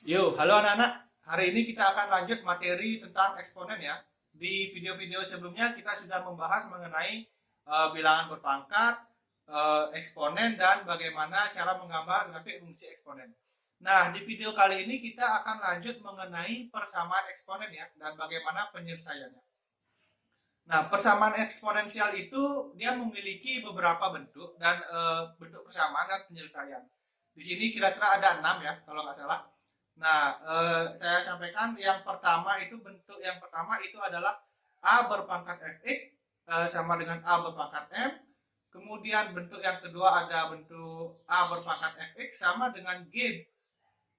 Halo anak-anak. Hari ini kita akan lanjut materi tentang eksponen ya. Di video-video sebelumnya kita sudah membahas mengenai bilangan berpangkat, eksponen, dan bagaimana cara menggambar grafik fungsi eksponen. Nah, di video kali ini kita akan lanjut mengenai persamaan eksponen ya, dan bagaimana penyelesaiannya. Nah, persamaan eksponensial itu dia memiliki beberapa bentuk dan bentuk persamaan dan penyelesaian. Di sini kira-kira ada 6 ya, kalau nggak salah. Nah, saya sampaikan yang pertama itu bentuk yang pertama itu adalah A berpangkat fx sama dengan A berpangkat m. Kemudian bentuk yang kedua ada bentuk A berpangkat fx sama dengan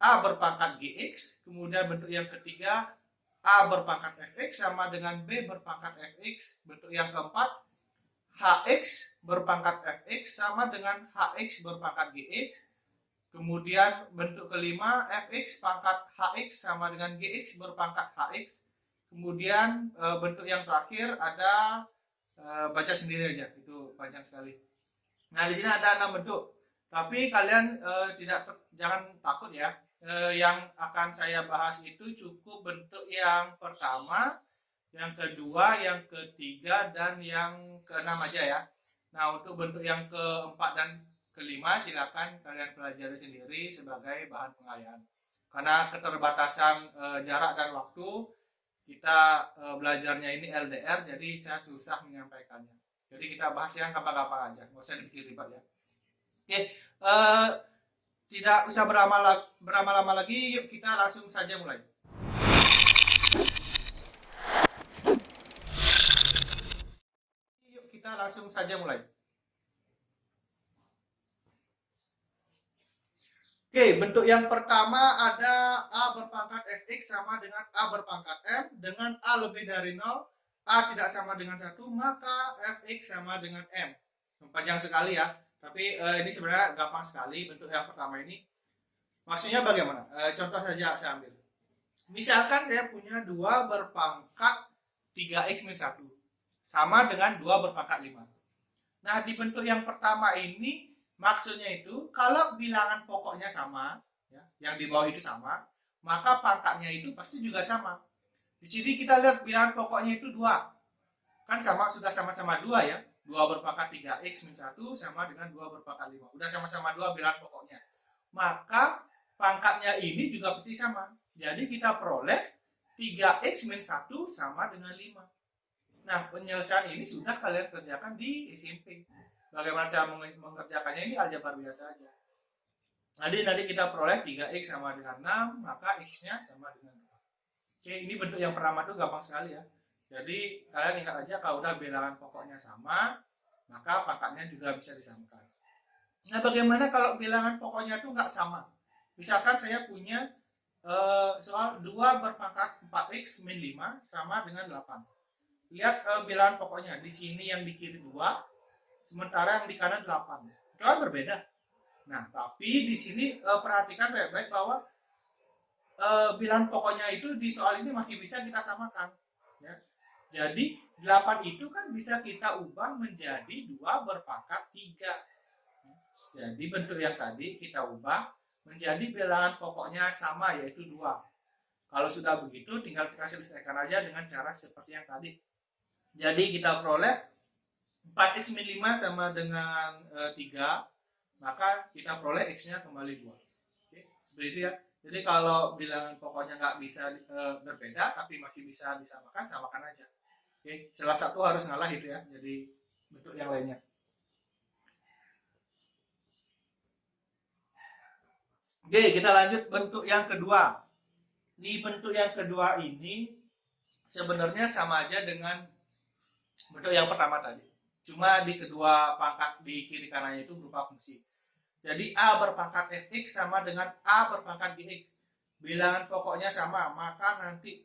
A berpangkat gx. Kemudian bentuk yang ketiga A berpangkat fx sama dengan B berpangkat fx. Bentuk yang keempat hx berpangkat fx sama dengan hx berpangkat gx. Kemudian bentuk kelima fx pangkat hx sama dengan gx berpangkat hx. Kemudian bentuk yang terakhir ada baca sendiri aja, itu panjang sekali. Nah, di sini ada 6 bentuk. Tapi kalian jangan takut ya. Yang akan saya bahas itu cukup bentuk yang pertama, yang kedua, yang ketiga, dan yang keenam aja ya. Nah, untuk bentuk yang keempat dan kelima silakan kalian pelajari sendiri sebagai bahan pengayaan. Karena keterbatasan jarak dan waktu, kita belajarnya ini LDR, jadi saya susah menyampaikannya. Jadi kita bahas yang gampang-gampang aja, nggak usah dipikir ribet ya. Oke, tidak usah berlama-lama lagi, yuk kita langsung saja mulai. Yuk kita langsung saja mulai. Oke, bentuk yang pertama ada A berpangkat fx sama dengan A berpangkat m. Dengan A lebih dari 0, A tidak sama dengan 1, maka fx sama dengan m. Panjang sekali ya, tapi ini sebenarnya gampang sekali bentuk yang pertama ini. Maksudnya bagaimana? Contoh saja saya ambil. Misalkan saya punya 2 berpangkat 3x min 1 sama dengan 2 berpangkat 5. Nah, di bentuk yang pertama ini maksudnya itu kalau bilangan pokoknya sama, ya, yang di bawah itu sama, maka pangkatnya itu pasti juga sama. Di sini kita lihat bilangan pokoknya itu 2. Kan sama, sudah sama-sama 2 ya. 2 berpangkat 3x min 1 sama dengan 2 berpangkat 5. Udah sama-sama 2 bilangan pokoknya. Maka pangkatnya ini juga pasti sama. Jadi kita peroleh 3x min 1 sama dengan 5. Nah, penyelesaian ini sudah kalian kerjakan di SMP. Bagaimana cara mengerjakannya ini aljabar biasa aja. Nanti kita peroleh 3x sama dengan 6, maka x-nya sama dengan 2. Oke, ini bentuk yang pertama itu gampang sekali ya. Jadi kalian ingat aja kalau udah bilangan pokoknya sama, maka pangkatnya juga bisa disamakan. Nah, bagaimana kalau bilangan pokoknya itu nggak sama? Misalkan saya punya soal 2 berpangkat 4x min 5 sama dengan 8. Lihat bilangan pokoknya. Di sini yang di kiri 2, sementara yang di kanan 8. Itu kan berbeda. Nah, tapi di sini perhatikan baik-baik bahwa bilangan pokoknya itu di soal ini masih bisa kita samakan. Ya. Jadi 8 itu kan bisa kita ubah menjadi 2 berpangkat 3. Jadi bentuk yang tadi kita ubah menjadi bilangan pokoknya sama, yaitu 2. Kalau sudah begitu tinggal kita selesaikan aja dengan cara seperti yang tadi. Jadi kita peroleh 4x min 5 sama dengan 3, maka kita peroleh x-nya kembali 2. Oke, seperti itu ya. Jadi kalau bilangan pokoknya nggak bisa berbeda, tapi masih bisa disamakan, samakan aja. Oke, salah satu harus ngalah itu ya, jadi bentuk yang lainnya. Oke, kita lanjut bentuk yang kedua. Di bentuk yang kedua ini sebenarnya sama aja dengan bentuk yang pertama tadi. Cuma di kedua pangkat di kiri kanannya itu berupa fungsi. Jadi A berpangkat fx sama dengan A berpangkat gx. Bilangan pokoknya sama, maka nanti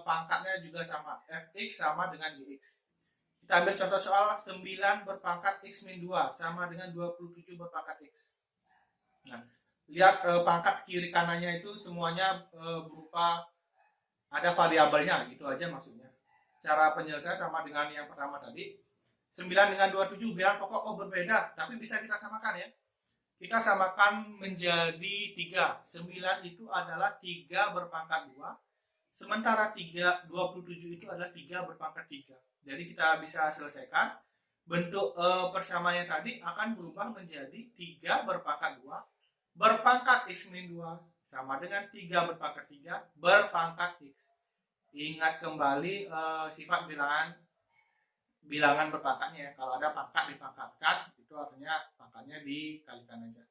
pangkatnya juga sama. Fx sama dengan gx. Kita ambil contoh soal 9 berpangkat x min 2 sama dengan 27 berpangkat x. Nah, lihat pangkat kiri kanannya itu semuanya berupa ada variabelnya, gitu aja maksudnya. Cara penyelesaian sama dengan yang pertama tadi. 9 dengan 27 bilangan pokok berbeda, tapi bisa kita samakan ya. kita samakan menjadi 3. 9 itu adalah 3 berpangkat 2. Sementara 27 itu adalah 3 berpangkat 3. Jadi kita bisa selesaikan. Bentuk persamaannya tadi akan berubah menjadi 3 berpangkat 2 berpangkat x-2 sama dengan 3 berpangkat 3 berpangkat x. Ingat kembali sifat bilangan berpangkatnya. Kalau ada pangkat dipangkatkan, itu artinya pangkatnya dikalikan aja.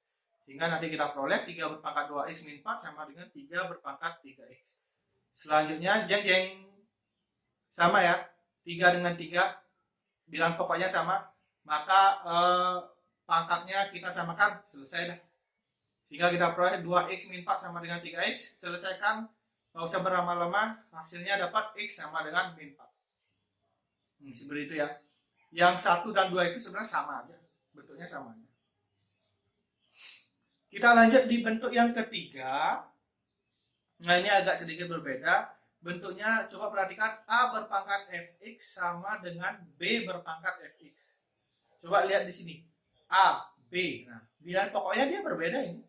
Sehingga nanti kita peroleh 3 berpangkat 2x min 4 sama dengan 3 berpangkat 3x. Selanjutnya jeng jeng. Sama ya. 3 dengan 3 bilang pokoknya sama, maka pangkatnya kita samakan, selesai dah. Sehingga kita peroleh 2x min 4 sama dengan 3x, selesaikan, nggak usah berlama-lama, hasilnya dapat x sama dengan min 4. Seperti itu ya. Yang 1 dan 2 itu sebenarnya sama aja, bentuknya sama aja. Kita lanjut di bentuk yang ketiga. Nah, ini agak sedikit berbeda. Bentuknya coba perhatikan, A berpangkat fx sama dengan B berpangkat fx. Coba lihat di sini. A, B. Nah, bilangan pokoknya dia berbeda ini.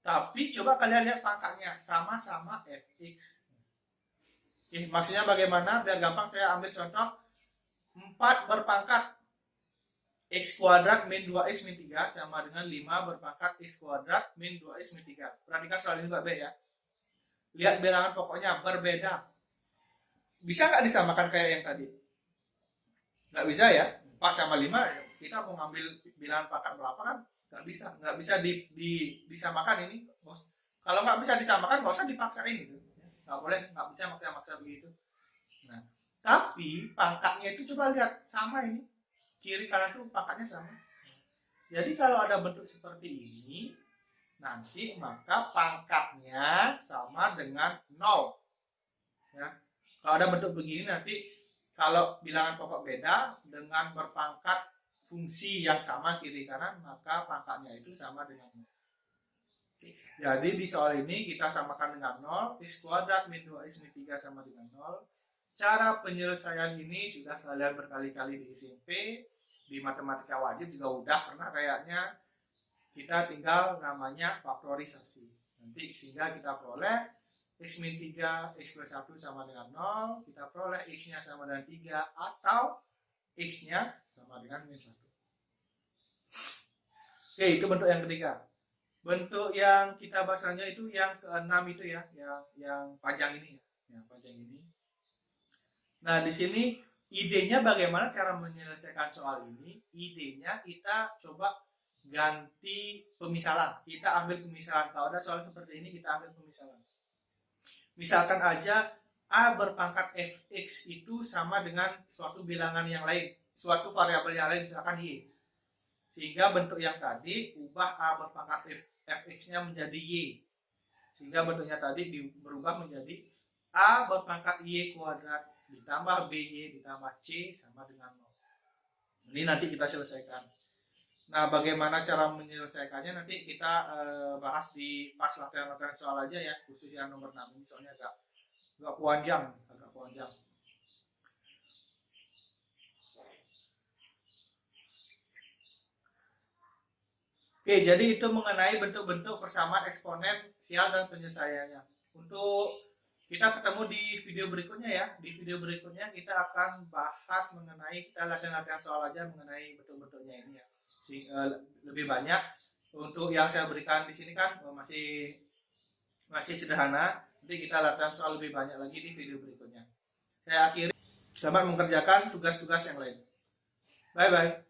Tapi coba kalian lihat pangkatnya, sama-sama fx. Oke, maksudnya bagaimana? Biar gampang saya ambil contoh. 4 berpangkat x kuadrat min 2x min 3 sama dengan 5 berpangkat x kuadrat min 2x min 3. Perhatikan soal ini baik-baik ya. Lihat bilangan pokoknya berbeda. Bisa nggak disamakan kayak yang tadi? Nggak bisa ya. 4 sama 5 kita mau ngambil bilangan pangkat berapa kan? Nggak bisa. Nggak bisa disamakan ini. Kalau nggak bisa disamakan nggak usah dipaksain gitu. Nggak boleh, nggak bisa maksa-maksa begitu. Nah, tapi pangkatnya itu coba lihat sama ini. Kiri kanan tuh pangkatnya sama. Jadi kalau ada bentuk seperti ini, nanti maka pangkatnya sama dengan 0 ya. Kalau ada bentuk begini nanti kalau bilangan pokok beda dengan berpangkat fungsi yang sama kiri kanan, maka pangkatnya itu sama dengan 0. Jadi di soal ini kita samakan dengan 0, x kuadrat min 2x min 3 sama dengan 0. Cara penyelesaian ini sudah kalian berkali-kali di SMP, di matematika wajib juga udah pernah kayaknya. Kita tinggal namanya faktorisasi. Nanti sehingga kita peroleh x min 3, x plus 1 sama dengan 0. Kita peroleh x-nya sama dengan 3 atau x-nya sama dengan min 1. Oke, itu bentuk yang ketiga. Bentuk yang kita bahas saja itu yang keenam itu ya, yang panjang ini ya. Yang panjang ini. Nah, di sini idenya bagaimana cara menyelesaikan soal ini? Idenya kita coba ganti pemisalan. Kita ambil pemisalan. Kalau ada soal seperti ini kita ambil pemisalan. Misalkan aja A berpangkat fx itu sama dengan suatu bilangan yang lain, suatu variabel yang lain, misalkan y. Sehingga bentuk yang tadi ubah A berpangkat fx-nya menjadi y. Sehingga bentuknya tadi berubah menjadi A berpangkat y kuadrat ditambah by ditambah c sama dengan 0. Ini nanti kita selesaikan. Nah, bagaimana cara menyelesaikannya nanti kita bahas di pas latihan-latihan soal aja ya, khusus yang nomor 6 ini soalnya agak panjang. Oke, jadi itu mengenai bentuk-bentuk persamaan eksponensial dan penyelesaiannya. Untuk kita ketemu di video berikutnya ya. Di video berikutnya kita akan bahas mengenai, kita latihan-latihan soal aja mengenai bentuk-bentuknya ini ya. Lebih banyak. Untuk yang saya berikan di sini kan masih sederhana. Nanti kita latihan soal lebih banyak lagi di video berikutnya. Saya akhiri. Selamat mengerjakan tugas-tugas yang lain. Bye bye.